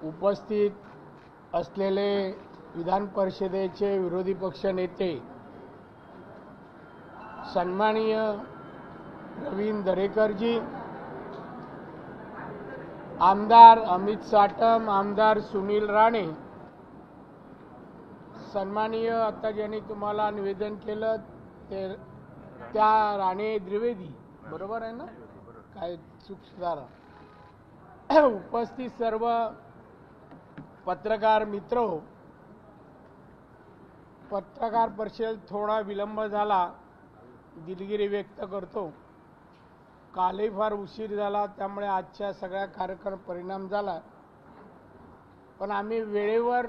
उपस्थित असलेले विधान परिषदेचे विरोधी पक्ष नेते सन्माननीय प्रवीण दरेकरजी, आमदार अमित साटम, आमदार सुनील राणे, सन्माननीय आता ज्यांनी तुम्हाला निवेदन केलं ते त्या राणे द्विवेदी, बरोबर आहे ना, काय चूक सुधारा, उपस्थित सर्व पत्रकार मित्र, पत्रकार परिषद थोडा विलंब झाला, दिलगिरी व्यक्त करतो। कालही फार उशीर झाला, त्यामुळे आजच्या सगळ्या कार्यक्रम परिणाम झाला, पण आम्ही वेळेवर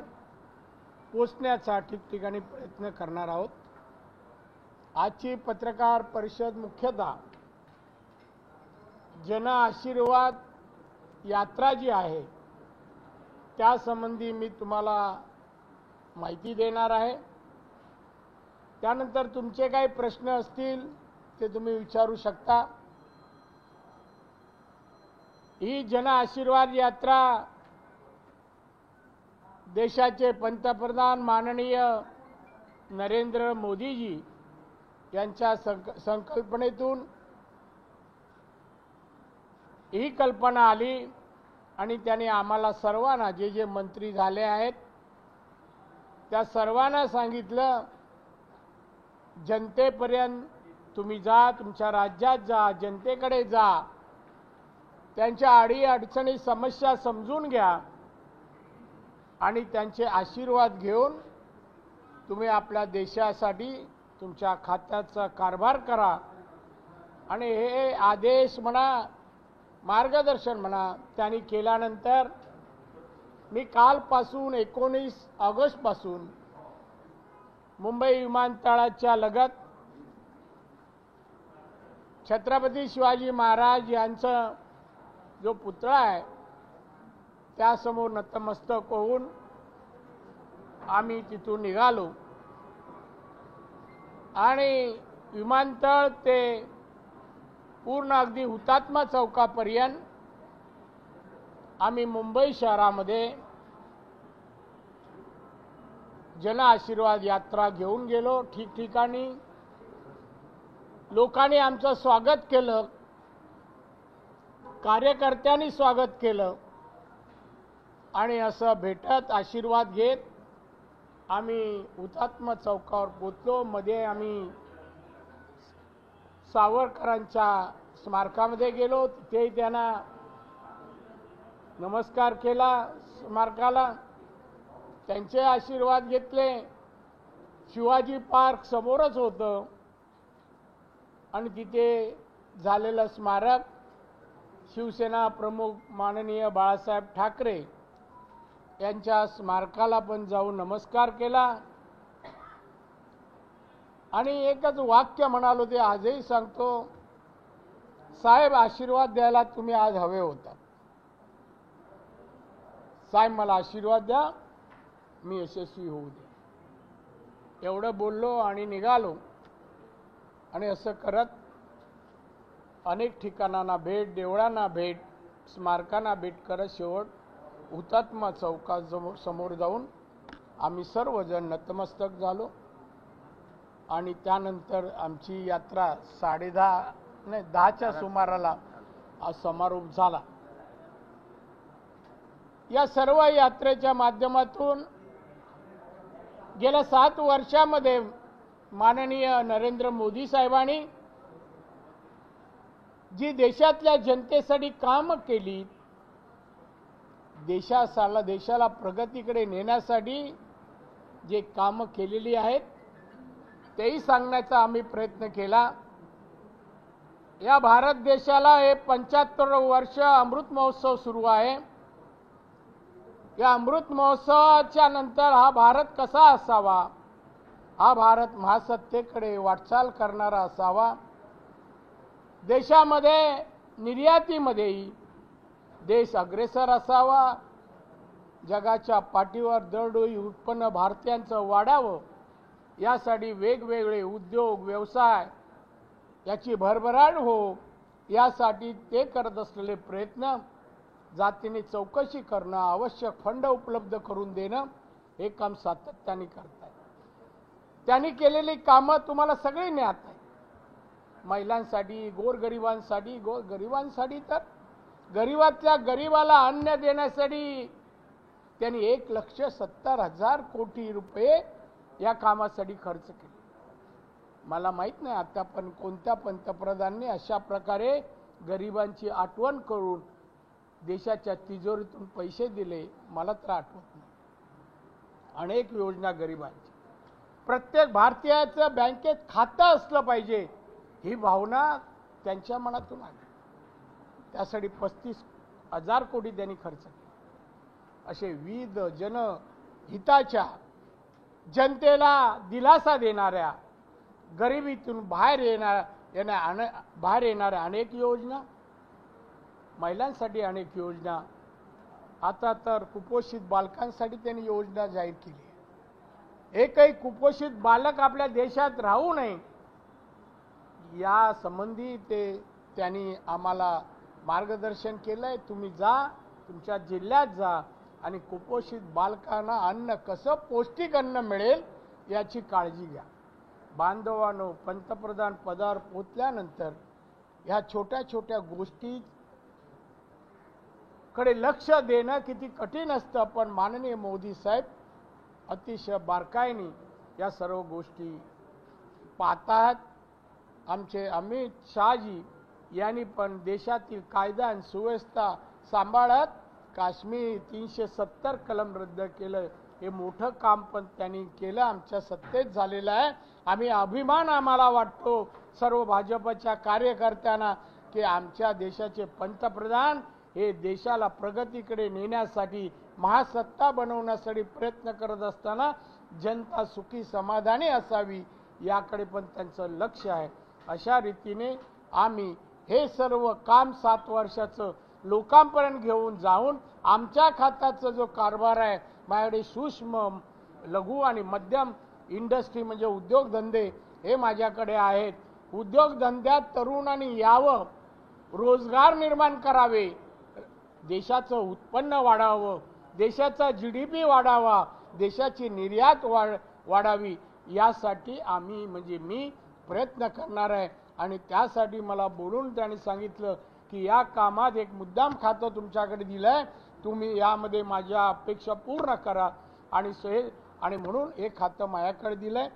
पोचण्याचा ठिकठिकाणी प्रयत्न करणार आहोत। आजची पत्रकार परिषद मुख्यतः जन आशीर्वाद यात्रा जी आहे त्यासंबंधी मी तुम्हाला माहिती देणार आहे। त्यानंतर तुमचे काही प्रश्न असतील ते तुम्ही विचारू शकता। ही जन आशीर्वाद यात्रा देशाचे पंतप्रधान माननीय नरेंद्र मोदीजी यांच्या संकल्पनेतून ही कल्पना आली आणि त्यांनी आम्हाला सर्वांना जे जे मंत्री झाले आहेत त्या सर्वांना सांगितलं, जनतेपर्यंत तुम्ही जा, तुमच्या राज्यात जा, जनतेकडे जा, त्यांच्या अडीअडचणी समस्या समजून घ्या आणि त्यांचे आशीर्वाद घेऊन तुम्ही आपल्या देशासाठी तुमच्या खात्याचा कारभार करा। आणि हे आदेश म्हणा, मार्गदर्शन म्हणा, त्यांनी केल्यानंतर मी कालपासून 19 ऑगस्टपासून मुंबई विमानतळाच्या लगत छत्रपती शिवाजी महाराज यांचा जो पुतळा आहे त्यासमोर नतमस्तक होऊन आम्ही तिथून निघालो आणि विमानतळ ते पूर्ण अगदी हुतात्मा चौकापर्यंत आम्ही मुंबई शहरामध्ये जन आशीर्वाद यात्रा घेऊन गेलो। ठिकठिकाणी लोकांनी आमचं स्वागत केलं, कार्यकर्त्यांनी स्वागत केलं आणि असं भेटत आशीर्वाद घेत आम्ही हुतात्मा चौकावर पोहोचलो। मध्ये आम्ही सावरकरांच्या स्मारकामध्ये गेलो, तिथे त्यांना नमस्कार केला, स्मारकाला त्यांचे आशीर्वाद घेतले। शिवाजी पार्क समोरच होतं आणि तिथे झालेलं स्मारक शिवसेना प्रमुख माननीय बाळासाहेब ठाकरे यांच्या स्मारकाला पण जाऊन नमस्कार केला आणि एकच वाक्य म्हणालो, ते आजही सांगतो, साहेब आशीर्वाद द्यायला तुम्ही आज हवे होता, साहेब मला आशीर्वाद द्या, मी यशस्वी होऊ दे, एवढं बोललो आणि निघालो। आणि असं करत अनेक ठिकाणांना भेट, देवळांना भेट, स्मारकांना भेट करत शेवट हुतात्मा चौकासमोर जाऊन आम्ही सर्वजण नतमस्तक झालो आणि त्यानंतर आमची यात्रा 10:30च्या सुमाराला समारोप झाला। या सर्व यात्रेच्या माध्यमातून गेल्या 7 वर्षामध्ये माननीय नरेंद्र मोदी साहेबांनी जी देशातल्या जनतेसाठी काम केली, देशाला प्रगतीकडे नेण्यासाठी जे काम केलेली आहेत तेही सांगण्याचा आम्ही प्रयत्न केला। या भारत देशाला हे 75 वर्ष अमृत महोत्सव सुरू आहे। या अमृत महोत्सवाच्या नंतर हा भारत कसा असावा, हा भारत महासत्तेकडे वाटचाल करणारा असावा, देशामध्ये निर्यातीमध्येही देश अग्रेसर असावा, जगाच्या पाठीवर दरडोई उत्पन्न भारतीयांचं वाढावं, यासाठी वेगवेगळे उद्योग व्यवसाय याची भरभराट हो, यासाठी ते करत असलेले प्रयत्न जातीने चौकशी करणं, आवश्यक फंड उपलब्ध करून देणं, हे काम सातत्याने करतायत. त्यांनी केलेली कामं तुम्हाला सगळे ज्ञात आहे. महिलांसाठी, गोरगरिबांसाठी तर गरीबातल्या गरीबाला अन्न देण्यासाठी त्यांनी 1,70,000 कोटी रुपये या कामासाठी खर्च केले. मला माहित नाही आता पण कोणत्या पंतप्रधानांनी अशा प्रकारे गरिबांची आठवण करून देशाच्या तिजोरीतून पैसे दिले, मला तर आठवत नाही. अनेक योजना गरिबांची, प्रत्येक भारतीयाचं बँकेत खातं असलं पाहिजे, ही भावना त्यांच्या मनातून आली. त्यासाठी 35,000 कोटी त्यांनी खर्च केले. असे विविध जनहिताच्या, जनतेला दिलासा देणाऱ्या, गरिबीतून बाहेर येणाऱ्या अनेक योजना, महिलांसाठी अनेक योजना, आता तर कुपोषित बालकांसाठी त्यांनी योजना जाहीर केली आहे. एकही कुपोषित बालक आपल्या देशात राहू नये या संबंधी त्यांनी आम्हाला मार्गदर्शन केलंय. तुम्ही जा, तुमच्या जिल्ह्यात जा आणि कुपोषित बालकांना अन्न, कसं पौष्टिक अन्न मिळेल याची काळजी घ्या. बांधवांनो, पंतप्रधान पदावर पोचल्यानंतर ह्या छोट्या छोट्या गोष्टीकडे लक्ष देणं किती कठीण असतं, पण माननीय मोदी साहेब अतिशय बारकाईने या सर्व गोष्टी पाहतात. आमचे अमित शहाजी यांनी पण देशातील कायदा आणि सुव्यवस्था सांभाळत काश्मीर 370 कलम रद्द केलं. हे मोठं काम पण त्यांनी केलं, आमच्या सत्तेत झालेलं आहे. आम्हाला वाटतो सर्व भाजपच्या कार्यकर्त्यांना की आमच्या देशाचे पंतप्रधान हे देशाला प्रगतीकडे नेण्यासाठी, महासत्ता बनवण्यासाठी प्रयत्न करत असताना जनता सुखी समाधानी असावी याकडे पण त्यांचं लक्ष आहे. अशा रीतीने आम्ही हे सर्व काम 7 वर्षाचं लोकांपर्यंत घेऊन जाऊन आमच्या खात्याचा जो कारभार आहे, माझ्याकडे सूक्ष्म, लघु आणि मध्यम इंडस्ट्री म्हणजे उद्योगधंदे हे माझ्याकडे आहेत. उद्योगधंद्यात तरुणांनी यावं, रोजगार निर्माण करावे, देशाचं उत्पन्न वाढावं, देशाचा GDP वाढावा, देशाची निर्यात वाढावी, यासाठी मी प्रयत्न करणार आहे. आणि त्यासाठी मला बोलून त्यांनी सांगितलं की या कामात एक मुद्दाम खातं तुमच्याकडे दिलंय, तुम्ही यामध्ये माझ्या अपेक्षा पूर्ण करा. आणि म्हणून एक खातं माझ्याकडे दिलंय.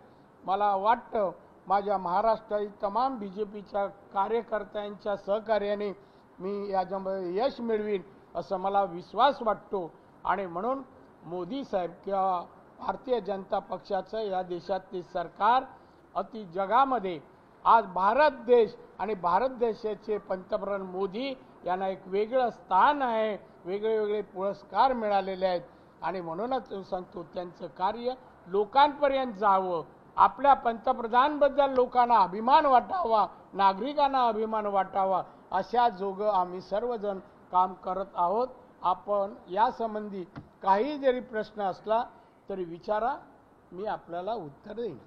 मला वाटतं माझ्या महाराष्ट्रातील तमाम BJPच्या कार्यकर्त्यांच्या सहकार्याने मी याच्यामध्ये यश मिळवीन असं मला विश्वास वाटतो. आणि म्हणून मोदी साहेब किंवा भारतीय जनता पक्षाचं या देशातले सरकार अति जगामध्ये आज भारत देश आणि भारत देशाचे पंतप्रधान मोदी यांना एक वेगळं स्थान आहे, वेगळे पुरस्कार मिळालेले आहेत. आणि म्हणूनच सांगतो त्यांचं कार्य लोकांपर्यंत जावं, आपल्या पंतप्रधानांबद्दल लोकांना अभिमान वाटावा, नागरिकांना अभिमान वाटावा, अशा जोगं आम्ही सर्वजण काम करत आहोत. आपण यासंबंधी काही जरी प्रश्न असला तरी विचारा, मी आपल्याला उत्तर देईन.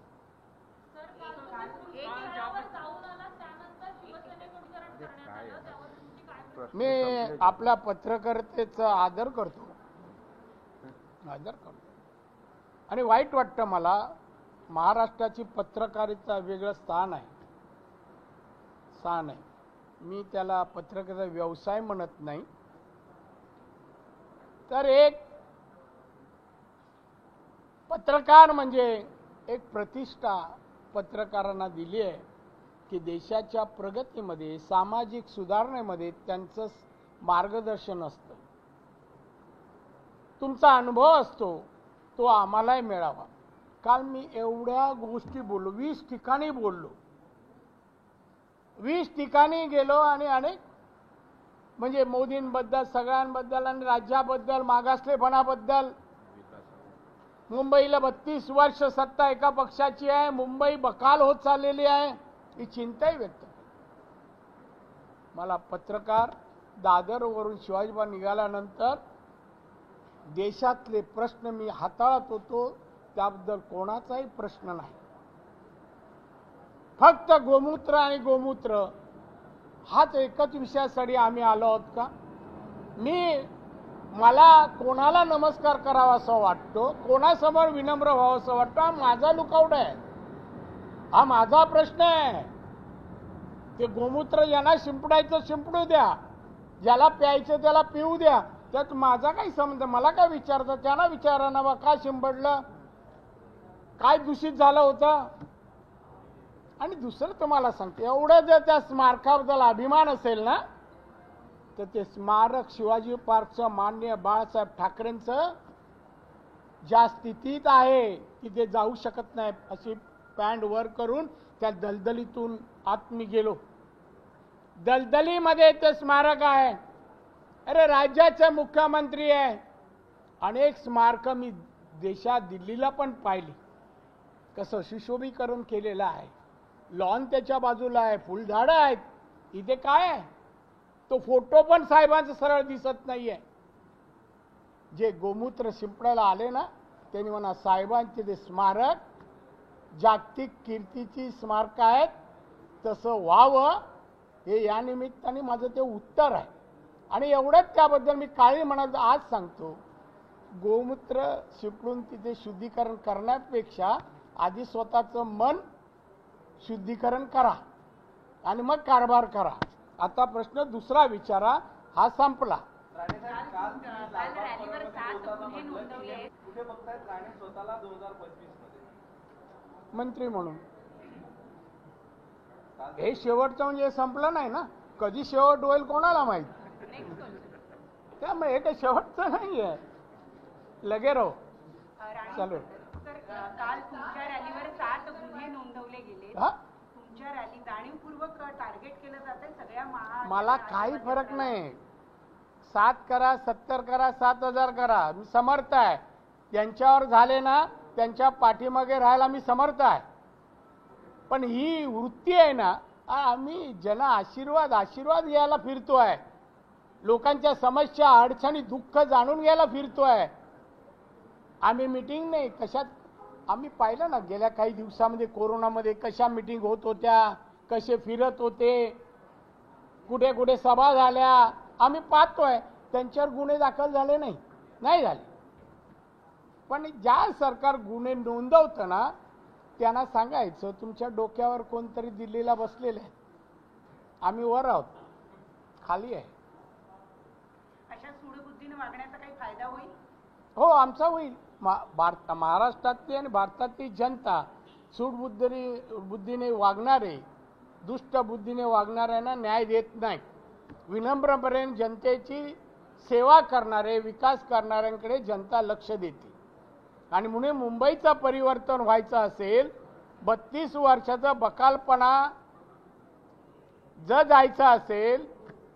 मी आपल्या पत्रकारितेचा आदर करतो आणि वाईट वाटतं मला. महाराष्ट्राची पत्रकारिता वेगळं स्थान आहे. मी त्याला पत्रकारिता व्यवसाय म्हणत नाही, तर एक पत्रकार म्हणजे एक प्रतिष्ठा पत्रकारांना दिली आहे की देशाच्या प्रगतीमध्ये, सामाजिक सुधारणेमध्ये त्यांचं मार्गदर्शन असतं, तुमचा अनुभव असतो, तो आम्हालाही मिळावा. काल मी एवढ्या गोष्टी बोललो, 20 ठिकाणी बोललो, 20 ठिकाणी गेलो आणि अनेक म्हणजे मोदींबद्दल, सगळ्यांबद्दल आणि राज्याबद्दल, मागासलेपणाबद्दल. मुंबईला 32 वर्ष सत्ता एका पक्षाची आहे, मुंबई बकाल होत चाललेली आहे, ही चिंताही व्यक्त. मला पत्रकार दादरवरून शिवाजीबाग निघाल्यानंतर देशातले प्रश्न मी हाताळत होतो, त्याबद्दल कोणाचाही प्रश्न नाही. फक्त गोमूत्र आणि गोमूत्र हाच एकच विषयासाठी आम्ही आलो आहोत का? मला कोणाला नमस्कार करावा असं वाटतो, कोणासमोर विनम्र व्हावं असं वाटतं, हा माझा लुकआउट आहे, हा माझा प्रश्न आहे. ते गोमूत्र ज्यांना शिंपडायचं शिंपडू द्या, ज्याला प्यायचं त्याला पिऊ द्या, त्यात माझा काही संबंध. मला काय विचारतं, त्यांना विचारा ना बा, काय शिंपडलं, काय दूषित झालं होतं. आणि दुसरं तुम्हाला सांगते, एवढं जर त्या स्मारकाबद्दल अभिमान असेल ना, तर ते स्मारक शिवाजी पार्कचं माननीय बाळासाहेब ठाकरेंचं ज्या स्थितीत आहे तिथे जाऊ शकत नाही. अशी पॅन्ट वर करून त्या दलदलीतून आत मी गेलो. दलदलीमध्ये ते स्मारक आहे. अरे राज्याचे मुख्यमंत्री आहे. अनेक स्मारक मी देशात दिल्लीला पण पाहिली, कसं सुशोभीकरण केलेलं आहे. लॉन त्याच्या बाजूला आहे, फुलझाडं आहेत. इथे काय आहे, तो फोटो पण साहेबांचा सरळ दिसत नाहीये. जे गोमूत्र शिंपडायला आले ना, त्यांनी म्हणा साहेबांचे ते स्मारक जागतिक कीर्तीची स्मारक आहेत, तसं व्हावं हे या निमित्ताने माझं ते उत्तर आहे. आणि एवढंच त्याबद्दल मी काही म्हणत आज सांगतो, गोमूत्र शिंपडून तिथे शुद्धीकरण करण्यापेक्षा आधी स्वतःचं मन शुद्धीकरण करा आणि मग कारभार करा. आता प्रश्न दुसरा विचारा, हा संपला. मंत्री म्हणून हे शेवटचं म्हणजे संपलं नाही ना, कधी शेवट होईल कोणाला माहित. त्यामुळे हे काही शेवटचं नाहीये, लगे राहो चालू. काल तुमच्या रॅलीवर 7 गुन्हे नोंदवले गेले. तुमच्या रॅली जाणीवपूर्वक टार्गेट केलं जाते सगळ्या मला काही फरक नाही. 7 करा, 70 करा, 7000 करा, मी समर्थ आहे. त्यांच्यावर झाले ना, त्यांच्या पाठीमागे राहायला मी समर्थ आहे. पण ही वृत्ती आहे ना, आम्ही ज्यांना आशीर्वाद घ्यायला फिरतोय, लोकांच्या समस्या अडचणी दुःख जाणून घ्यायला फिरतोय. आम्ही मीटिंग नाही कशात, आम्ही पाहिलं ना गेल्या काही दिवसामध्ये कोरोनामध्ये कशा मीटिंग होत होत्या, कसे फिरत होते, कुठे कुठे सभा झाल्या, आम्ही पाहतोय. त्यांच्यावर गुन्हे दाखल झाले नाही झाले. पण ज्या सरकार गुन्हे नोंदवतं ना, त्यांना सांगायचं तुमच्या डोक्यावर कोणतरी दिल्लीला बसलेलं आहे, आम्ही वर आहोत, खाली आहे. अशा सूडबुद्धीने वागण्याचा काही फायदा होईल? हो, आमचा होईल. महाराष्ट्रातली आणि भारतातली जनता सूडबुद्धीने वागणारे, दुष्ट बुद्धीने वागणाऱ्यांना न्याय देत नाही. विनम्रपणे जनतेची सेवा करणारे, विकास करणाऱ्यांकडे जनता लक्ष देते. आणि म्हणून मुंबईचं परिवर्तन व्हायचं असेल, 32 वर्षाचा बकालपणा जर जायचं असेल,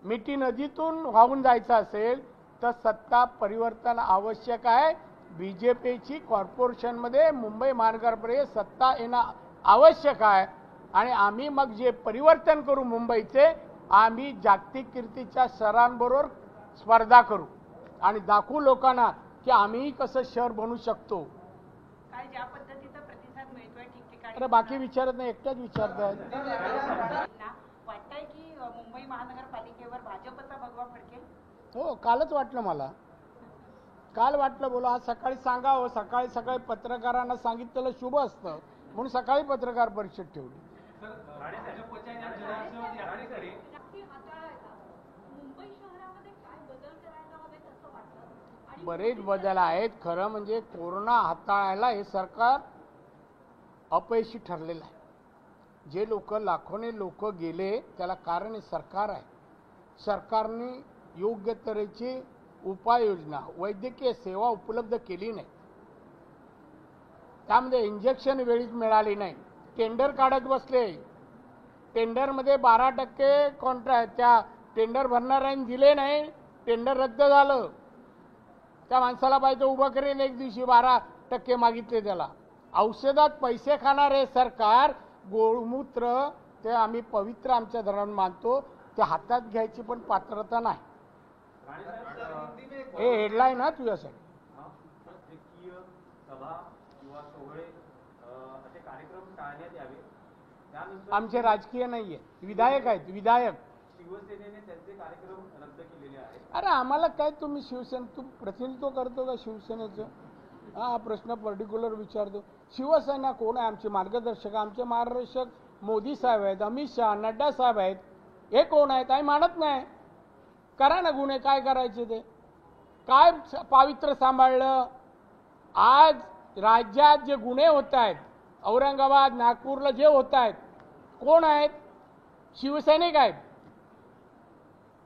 मिठी नदीतून वाहून जायचं असेल, तर सत्ता परिवर्तन आवश्यक आहे. बीजेपीची कॉर्पोरेशनमध्ये मुंबई महानगरपालिकेत सत्ता येणं आवश्यक आहे. आणि आम्ही मग जे परिवर्तन करू मुंबईचे, आम्ही जागतिक कीर्तीच्या शहरांबरोबर स्पर्धा करू आणि दाखवू लोकांना की आम्ही कसं शहर बनू शकतो. काय ज्या पद्धतीचा प्रतिसाद मिळतोय ठिकठिकाणी, अरे बाकी विचारत नाही, एकटाच विचारतायत. वाटतंय की मुंबई महानगरपालिकेवर भाजपचा भगवा फडकेल? हो, कालच वाटलं मला, काल वाटलं बोला, आज सकाळी सांगावं. सकाळी पत्रकारांना सांगितलेलं शुभ असतं म्हणून सकाळी पत्रकार परिषद ठेवली. बरेच बदल आहेत. खरं म्हणजे कोरोना हाताळायला हे सरकार अपयशी ठरलेलं आहे. जे लाखोने लोक गेले त्याला कारण हे सरकार आहे. सरकारने योग्य तऱ्हेची उपाययोजना, वैद्यकीय सेवा उपलब्ध केली नाही. त्यामध्ये इंजेक्शन वेळीच मिळाली नाही. टेंडर काढत बसले, टेंडरमध्ये 12% कॉन्ट्रॅक्ट त्या टेंडर भरणाऱ्यांनी दिले नाही, टेंडर रद्द झालं. त्या माणसाला पाहिजे उभं करेल एक दिवशी, 12% मागितले त्याला. औषधात पैसे खाणारे सरकार, गोमूत्र ते आम्ही पवित्र आमच्या धर्मात मानतो, ते हातात घ्यायची पण पात्रता नाही. हे हेडलाईन हा तुझ्यासाठी. आमचे राजकीय नाहीये, विधायक आहेत, विधायक. शिवसेनेने त्यांचे कार्यक्रम रद्द केलेले आहेत. अरे आम्हाला काय, तुम्ही तू प्रतिनिधित्व करतो का शिवसेनेचं? हा प्रश्न पर्टिक्युलर विचारतो. शिवसेना कोण आहे? आमचे मार्गदर्शक, आमचे मार्गदर्शक मोदी साहेब आहेत, अमित शहा, नड्डा साहेब आहेत. हे कोण आहेत? आम्ही मानत नाही. करा ना गुन्हे, काय करायचे ते. काय पावित्र्य सांभाळलं? आज राज्यात जे गुन्हे होत आहेत, औरंगाबाद नागपूरला जे होत आहेत, कोण आहेत? शिवसैनिक आहेत.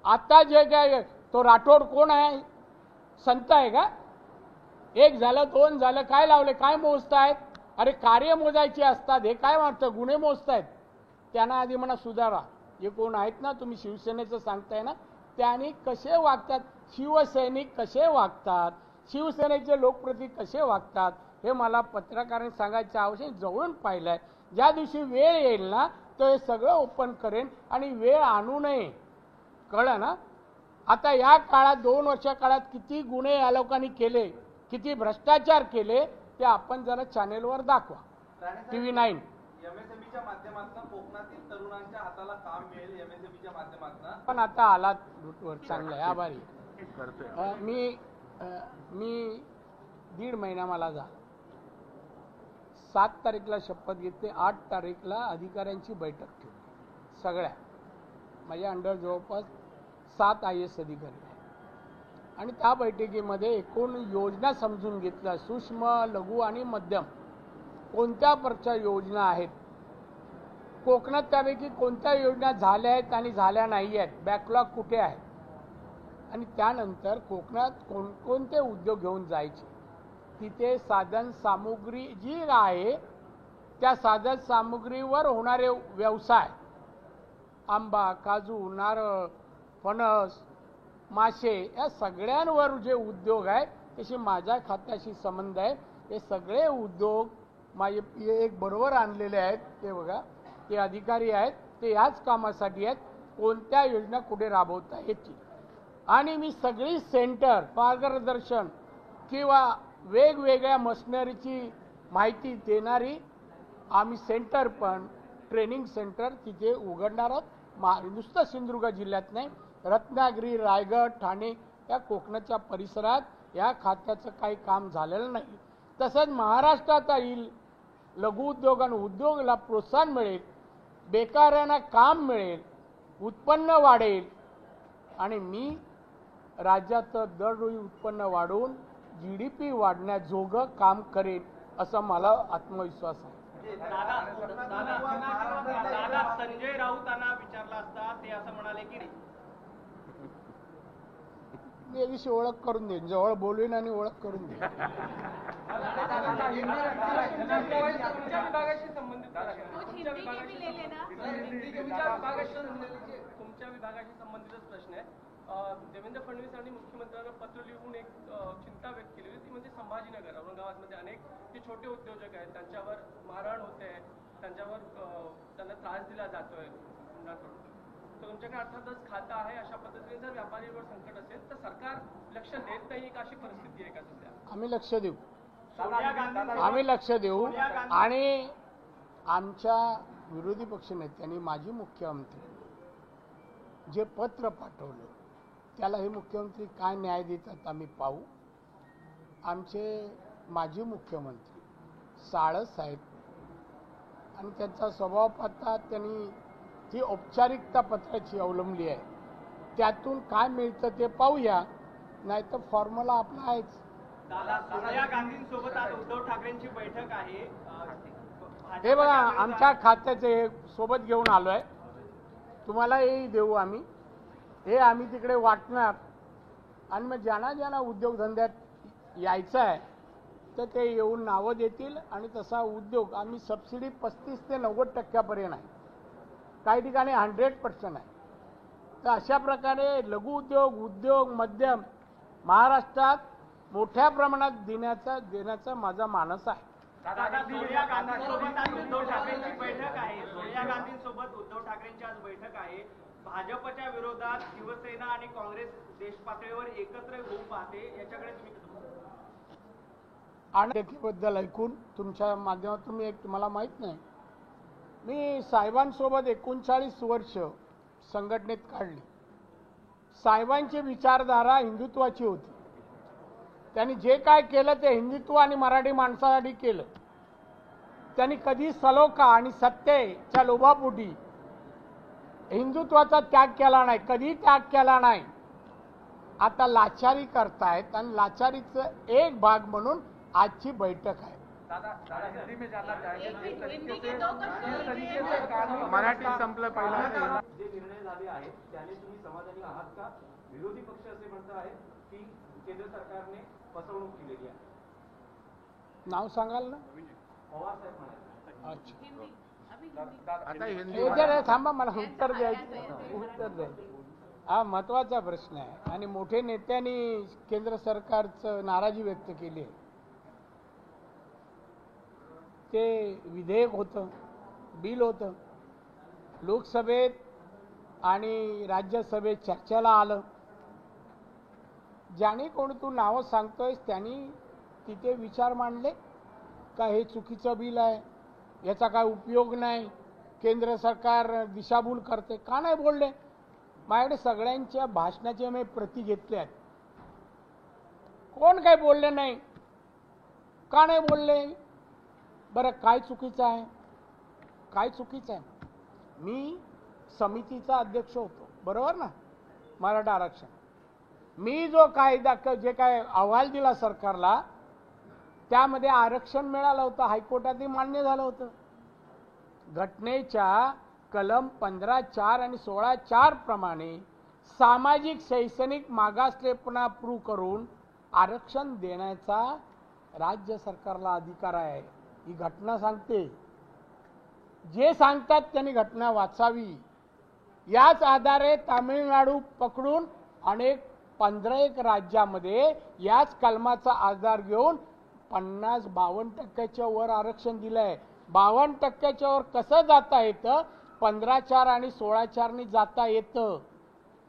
आता जे काय तो राठोड कोण आहे? संत आहे का? एक झालं, दोन झालं, काय लावले? काय मोजतायत? अरे कार्य मोजायचे असतात, हे काय वाटतं गुन्हे मोजतायत? त्यांना आधी म्हणा सुधारा. जे कोण आहेत ना, तुम्ही शिवसेनेचं सांगताय ना, त्यांनी कसे वागतात, शिवसैनिक कसे वागतात, शिवसेनेचे लोकप्रतिनिधी कसे वागतात, हे मला पत्रकारांनी सांगायचं आवश्यक. जवळून पाहिलंय. ज्या दिवशी वेळ येईल ना, तर हे सगळं ओपन करेन आणि वेळ आणू नये. कळलं ना? आता या काळात 2 वर्षा काळात किती गुन्हे या लोकांनी केले, किती भ्रष्टाचार केले, ते आपण जरा चॅनेलवर दाखवा. TV 9. एमएसएमईच्या माध्यमातून कोकणातील तरुणांच्या हाताला काम मिळेल. एमएसएमईच्या माध्यमातून पण आता आलात रूटवर, चांगलं आहे, आभारी. मी 1.5 महिना मला झाला. 7 तारीखला शपथ घेतली, 8 तारीखला अधिकाऱ्यांची बैठक ठेवली. सगळ्या माझ्या अंडर जवळपास 7 IAS अधिकारी आहेत. आणि त्या बैठकीमध्ये एकूण योजना समजून घेतल्या. सूक्ष्म, लघु आणि मध्यम कोणत्या प्रकारच्या योजना आहेत, कोकणात त्यापैकी कोणत्या योजना झाल्या आहेत आणि झाल्या नाही आहेत, बॅकलॉग कुठे आहे, आणि त्यानंतर कोकणात कोणकोणते उद्योग घेऊन जायचे, तिथे साधन सामुग्री जी आहे त्या साधन सामुग्रीवर होणारे व्यवसाय, आंबा, काजू, नारळ, फणस, मासे, या सगळ्यांवर जे उद्योग आहेत त्याशी माझ्या खात्याशी संबंध आहे. हे सगळे उद्योग माझे एक बरोबर आणलेले आहेत. ते बघा, ते अधिकारी आहेत, ते याच कामासाठी आहेत. कोणत्या योजना कुठे राबवता येतील, आणि मी सगळी सेंटर मार्गदर्शन किंवा वेगवेगळ्या मशिनरीची माहिती देणारी आम्ही सेंटर, पण ट्रेनिंग सेंटर तिथे उघडणार आहोत. नुसतं सिंधुदुर्ग जिल्ह्यात नाही, रत्नागिरी, रायगड, ठाणे या कोकणाच्या परिसरात या खात्याचं काही काम झालेलं नाही. तसंच महाराष्ट्रात येईल, लघुउद्योग आणि उद्योगाला प्रोत्साहन मिळेल, बेकारांना काम मिळेल, उत्पन्न वाढेल, आणि मी राज्याचं दरडोई उत्पन्न वाढवून GDP वाढण्याजोगं काम करेन, असं मला आत्मविश्वास आहे. दादा संजय राऊतांना विचारला असता ते असं म्हणाले की मी याविषयी ओळख करून देईन, जवळ बोलवीन आणि ओळख करून देईन. तुमच्या विभागाशी संबंधितच प्रश्न आहे. देवेंद्र फडणवीस यांनी मुख्यमंत्र्यांना पत्र लिहून एक चिंता व्यक्त केली होती, ती म्हणजे संभाजीनगर, औरंगाबादमध्ये अनेक जे छोटे उद्योजक आहेत त्यांच्यावर मारहाण होते, त्यांना त्रास दिला जातोय गुंडांकडून. तर तुमच्याकडे अर्थातच खातं आहे. अशा पद्धतीने जर व्यापारीवर संकट असेल तर सरकार लक्ष देत नाही का, अशी परिस्थिती आहे का सध्या? आम्ही लक्ष देऊ, आम्ही लक्ष देऊ. आणि आमच्या विरोधी पक्षनेत्यांनी माजी मुख्यमंत्री जे पत्र पाठवलं त्याला हे मुख्यमंत्री काय न्याय देतात आम्ही पाहू. आमचे माजी मुख्यमंत्री साळस आहेत, आणि त्यांचा स्वभाव पाहता त्यांनी जी औपचारिकता पत्राची अवलंबली आहे, त्यातून काय मिळतं ते पाहूया, नाही तर फॉर्म्युला आपला आहेच. सोनिया गांधींसोबत आज उद्धव ठाकरेंची बैठक आहे. हे बघा, आमच्या खात्याचे सोबत घेऊन आलोय, तुम्हाला हे देऊ आम्ही, हे आम्ही तिकडे वाटणार, आणि मग ज्यांना ज्यांना उद्योगधंद्यात यायचं आहे तर ते येऊन नावं देतील, आणि तसा उद्योग आम्ही सबसिडी 35 ते 90% आहे, काही ठिकाणी 100% आहे. तर अशा प्रकारे लघु उद्योग मध्यम महाराष्ट्रात मोठ्या प्रमाणात देण्याचा माझा मानस आहे. सोनिया गांधींसोबत आज उद्धव ठाकरेंची बैठक आहे. सोनिया गांधींसोबत उद्धव ठाकरेंची आज बैठक आहे. भाजपच्या विरोधात शिवसेना आणि काँग्रेस देश पातळीवर एकत्र होऊ पाहते, याच्याकडे तुम्ही कसं बघता? आणि बद्दल ऐकून तुमच्या माध्यमातून मला माहित नाही, मी साहेबांसोबत 39 वर्ष संघटनेत काढली. साहेबांची विचारधारा हिंदुत्वाची होती. त्यांनी जे काय केलं ते हिंदुत्व आणि मराठी माणसासाठी केलं. त्यांनी कधी सलोखा आणि सत्तेच्या लोभापोटी हिंदुत्वाचा त्याग केला नाही, कधी त्याग केला नाही. आता लाचारी करतायत आणि लाचारीचं एक भाग म्हणून आजची बैठक आहे. हिंदी में जानना चाहेंगे मराठी संपलं पहिला. जे निर्णय झाले आहेत त्याने तुम्ही समाधानी आहात का? विरोधी पक्ष असे म्हणत आहेत की केंद्र सरकारने फसवणूक केलेली आहे. नाव सांगाल ना? पवार साहेब म्हणाले. अच्छा, आता हिंदी थांबा, मला उत्तर द्यायचं. हा महत्वाचा प्रश्न आहे आणि मोठे नेत्यांनी केंद्र सरकारचं नाराजी व्यक्त केली आहे. ते विधेयक होतं, बिल होतं, लोकसभेत आणि राज्यसभेत चर्चेला आलं. ज्याने कोण तू नावं सांगतोयस त्यांनी तिथे विचार मांडले का हे चुकीचं बिल आहे, याचा काय उपयोग नाही, केंद्र सरकार दिशाभूल करते. का नाही बोलले? माझ्याकडे सगळ्यांच्या भाषणाचे मी प्रती घेतले आहेत. कोण काय बोलले नाही? का नाही बोलले? बरं, काय चुकीचं आहे? काय चुकीचं आहे? मी समितीचा अध्यक्ष होतो, बरोबर ना? मराठा आरक्षण मी जो कायदा जे काय अहवाल दिला सरकारला त्यामध्ये आरक्षण मिळालं होतं, हायकोर्टातही मान्य झालं होतं. घटनेच्या कलम 15(4) आणि 16(4) प्रमाणे सामाजिक शैक्षणिक मागासलेपणा प्रूव्ह करून आरक्षण देण्याचा राज्य सरकारला अधिकार आहे. ही घटना सांगते. जे सांगतात त्यांनी घटना वाचावी. याच आधारे तामिळनाडू पकडून अनेक 15 राज्यामध्ये याच कलमाचा आधार घेऊन 50-52% वर आरक्षण दिलंय. 52% वर कसं जाता येतं? 15(4) आणि 16(4) नी जाता येतं.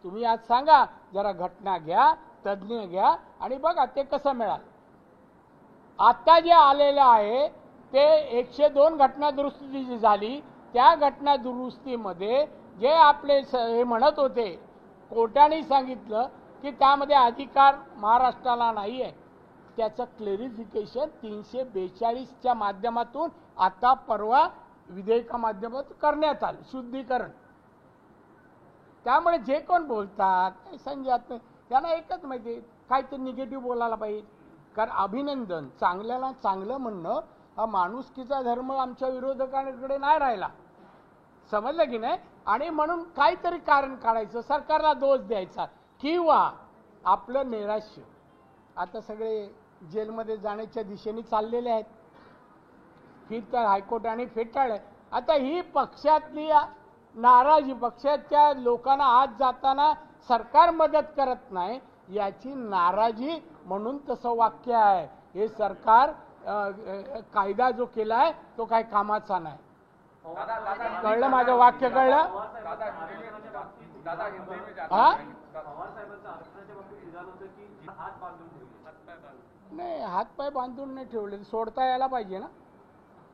तुम्ही आज सांगा, जरा घटना घ्या, तज्ज्ञ घ्या आणि बघा ते कसं मिळालं. आता जे आलेलं आहे ते 102 घटना दुरुस्ती जी झाली त्या घटना दुरुस्तीमध्ये जे आपले हे म्हणत होते, कोर्टाने सांगितलं की त्यामध्ये अधिकार महाराष्ट्राला नाही आहे, त्याचं क्लेरिफिकेशन 342च्या माध्यमातून आता परवा विधेयका माध्यमातून करण्यात आलं, शुद्धीकरण. त्यामुळे जे कोण बोलतात काही संजय त्यांना एकच माहिती, काहीतरी निगेटिव्ह बोलायला पाहिजे. कारण अभिनंदन, चांगल्याला चांगलं म्हणणं हा माणुसकीचा धर्म आमच्या विरोधकांकडे नाही राहिला, समजलं की नाही? आणि म्हणून काहीतरी कारण काढायचं, सरकारला दोष द्यायचा किंवा आपलं नैराश्य. आता सगळे जेलमध्ये जाण्याच्या दिशेने चाललेले आहेत. फिर तर हायकोर्टाने फेटाळलं. आता ही पक्षातली नाराजी, पक्षाच्या लोकांना आज जाताना सरकार मदत करत नाही याची नाराजी म्हणून तसं वाक्य आहे. हे सरकार कायदा जो केलाय तो काय कामाचा नाही. कळलं माझं वाक्य? कळलं? हा, नाही हातपाय बांधून नाही ठेवले, सोडता यायला पाहिजे ना.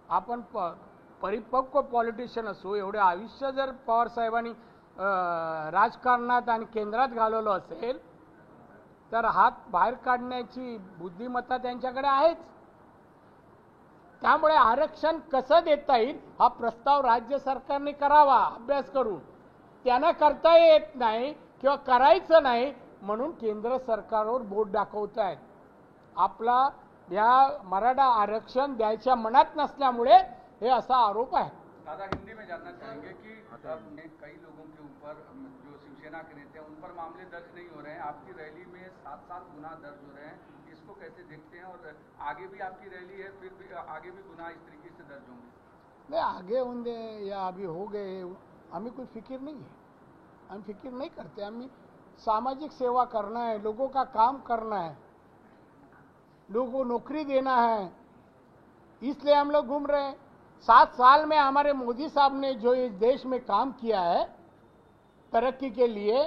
आपण परिपक्व पॉलिटिशियन असो, एवढे आयुष्य जर पवार साहेबांनी राजकारणात आणि केंद्रात घालवलं असेल तर हात बाहेर काढण्याची बुद्धिमत्ता त्यांच्याकडे आहेच. त्यामुळे आरक्षण कसं देता येईल हा प्रस्ताव राज्य सरकारने करावा, अभ्यास करून. त्यांना करता येत नाही किंवा करायचं नाही म्हणून केंद्र सरकारवर बोट दाखवत आहेत. आपला या मराठा आरक्षण द्यायच्या मनात नसल्यामुळे हे असा आरोप आहे. दादा, हिंदी में जानना चाहेंगे कि कई लोगों के ऊपर जो शिवसेना के नेता हैं उन पर मामले दर्ज नहीं हो रहे हैं, आपकी रैली में 7 गुना दर्ज हो रहे हैं, इसको कैसे देखते हैं? और आगे भी आपकी रैली है, फिर भी आगे भी गुना इस तरीके से दर्ज होंगे? नहीं, आगे होंगे या अभी हो गए, हमें कोई फिक्र नहीं है. हम फिक्र नहीं करते. हमें सामाजिक सेवा करना है, लोगों का काम करना है, लोगों को नौकरी देना है, इसलिए हम लोग घूम रहे हैं. 7 साल में हमारे मोदी साहब ने जो इस देश में काम किया है तरक्की के लिए,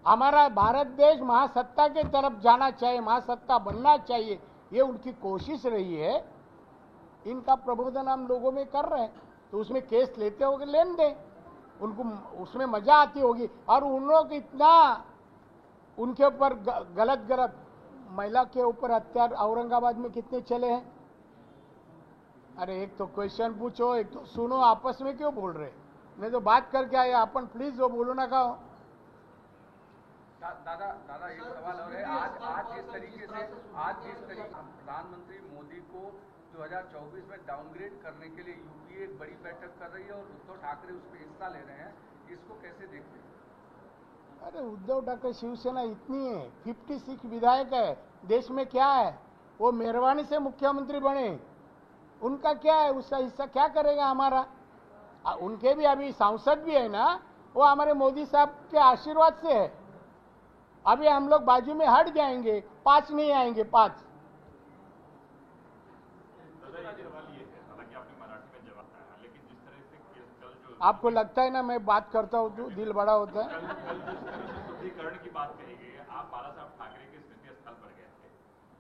हमारा भारत देश महासत्ता की तरफ जाना चाहिए, महासत्ता बनना चाहिए, ये उनकी कोशिश रही है. इनका प्रबोधन हम लोगों में कर रहे हैं, तो उसमें केस लेते हो लेने दें. उनको उसमें मजा आती होगी। और उन लोग इतना उनके ऊपर गलत महिला के ऊपर हत्यार औरंगाबाद में कितने चले हैं। अरे एक तो क्वेश्चन पूछो, एक तो सुनो, आपस में क्यों बोल रहे? नहीं तो बात करके आए अपन, प्लीज वो बोलो ना का। दादा एक सवाल और है। आज जिस तरीके प्रधानमंत्री मोदी को 2024 में डाउनग्रेड करने के लिए यूपीए एक बड़ी बैठक कर रही है और उद्धव ठाकरे उसमें हिस्सा ले रहे हैं, इसको कैसे देखते हैं? अरे उद्धव ठाकरे शिवसेना इतनी है, 56 विधायक है, देश में क्या है? वो मेहरबानी से मुख्यमंत्री बने, उनका क्या है? उसका हिस्सा क्या करेगा हमारा? उनके भी अभी सांसद भी है ना, वो हमारे मोदी साहब के आशीर्वाद से है। अभी हम लोग बाजू में हट जाएंगे, 5 नहीं आएंगे, 5। आपको लगता है ना मैं बात करता हूँ तो दिल बड़ा होता है। शुद्धिकरण की बात कही गई है, आप बाला साहब ठाकरे के स्मृति स्थल पर गए थे,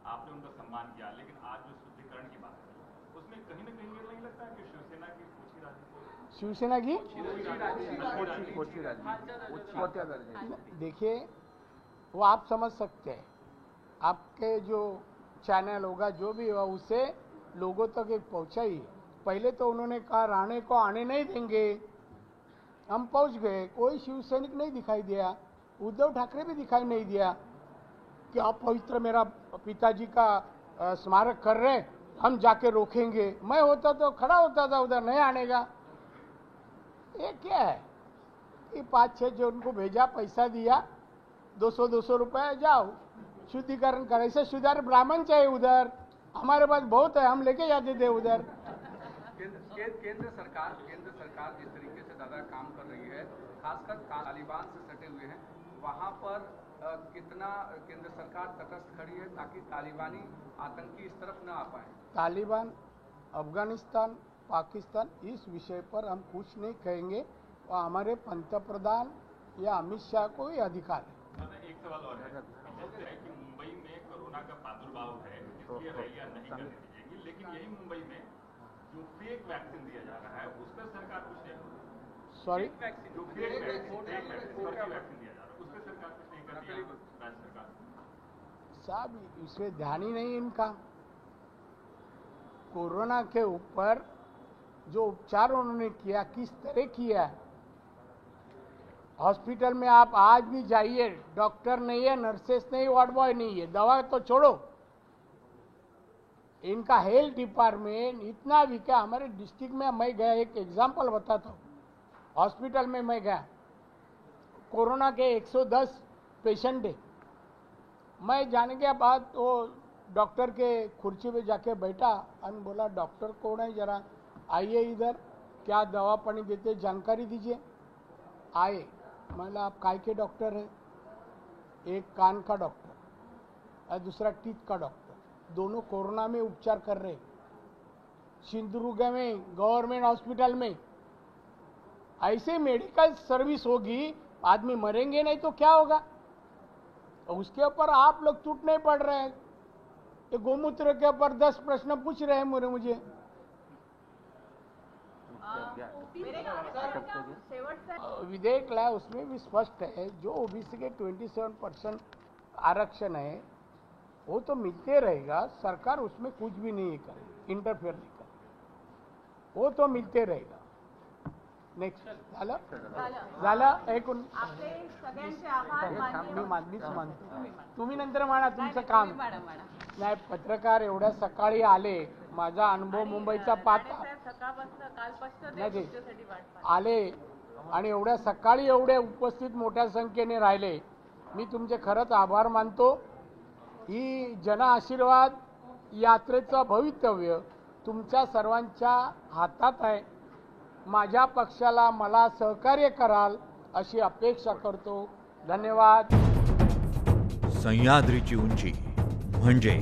आपने उनका सम्मान किया, लेकिन आज जो शुद्धिकरण की बात है उसमें कहीं ना कहीं ये नहीं लगता है कि शिवसेना की पूछी राजनीति, शिवसेना की देखिए वो आप समझ सकते हैं, आपके जो चैनल होगा जो भी होगा उससे लोगों तक एक पहुंचा ही। पहले तो उन्होंने कहा राणे को आने नहीं देंगे, हम पहुंच गए, कोई शिवसैनिक नहीं दिखाई दिया, उद्धव ठाकरे भी दिखाई नहीं दिया कि आप पवित्र मेरा पिताजी का स्मारक कर रहे, हम जाके रोकेंगे। मैं होता तो खड़ा होता था उधर, नहीं आने का। ये क्या है? ये 5-6 जो उनको भेजा, पैसा दिया, 200 रुपए, जाओ शुद्धिकरण कर। ऐसे शुद्धिकरण ब्राह्मण चाहिए उधर, हमारे पास बहुत है, हम लेके जाते थे उधर। केंद्र सरकार जिस तरीके से दादा काम कर रही है, खासकर तालिबान से सटे हुए हैं, वहां पर कितना केंद्र सरकार तटस्थ खड़ी है ताकि तालिबानी आतंकी इस तरफ न आ पाए? तालिबान, अफगानिस्तान, पाकिस्तान, इस विषय पर हम कुछ नहीं कहेंगे और हमारे पंतप्रधान या अमित शाह को ही अधिकार है। एक सवाल और है कि मुंबई में कोरोना का प्रादुर्भाव है, इसलिए रैलियां नहीं करनी चाहिए, लेकिन यही मुंबई में जो फेक वैक्सीन दिया जा रहा है उस पर सरकार कुछ नहीं। सॉरी, जो फेक वैक्सीन दिया जा रहा है उस पर सरकार कुछ नहीं कर रही है, राज्य सरकार साहब इसमें ध्यान ही नहीं इनका। कोरोना के ऊपर जो उपचार उन्होंने किया, किस तरह किया, हॉस्पिटल में आप आज भी जाइए, डॉक्टर नहीं है, नर्सेस नहीं, वार्ड बॉय नहीं है, दवा तो छोड़ो, इनका हेल्थ डिपार्टमेंट इतना वीक है। हमारे डिस्ट्रिक्ट में मैं गया, एक एग्जांपल बताता हूँ, हॉस्पिटल में मैं गया, कोरोना के 110 पेशेंट है। मैं जाने के बाद वो डॉक्टर के कुर्सी पे जाके बैठा और बोला डॉक्टर कौन है, जरा आइए इधर, क्या दवा पानी देते जानकारी दीजिए। आए, मतलब आप काय के डॉक्टर हैं? एक कान का डॉक्टर और दूसरा टीथ का डॉक्टर, दोनों कोरोना में उपचार कर रहे। सिंधुदुर्ग में गवर्नमेंट हॉस्पिटल में ऐसे मेडिकल सर्विस होगी, आदमी मरेंगे नहीं तो क्या होगा? उसके ऊपर आप लोग टूट नहीं पड़ रहे हैं। ये गोमूत्र के ऊपर 10 प्रश्न पूछ रहे हैं मुझे। विधेयक लाया, उसमें भी स्पष्ट है जो ओबीसी के 27% आरक्षण है वो तो मिलते रहेगा, सरकार उसमें कुछ भी नहीं करे, इंटरफेयर नहीं करे, वो तो मिलते रहेगा। नेक्स्ट झालं ऐकून मीच मानतो, तुम्ही नंतर म्हणा तुमचं काम नाही। पत्रकार एवढ्या सकाळी आले, माझा अनुभव मुंबईचा पाहता नाही आले आणि एवढ्या सकाळी एवढे उपस्थित मोठ्या संख्येने राहिले, मी तुमचे खरंच आभार मानतो। ही जन आशीर्वाद यात्रेचं भवितव्य तुमच्या सर्वांच्या हातात आहे। माझ्या पक्षाला मला सहकार्य कराल अशी अपेक्षा करतो। धन्यवाद। सह्याद्रीची उंची म्हणजे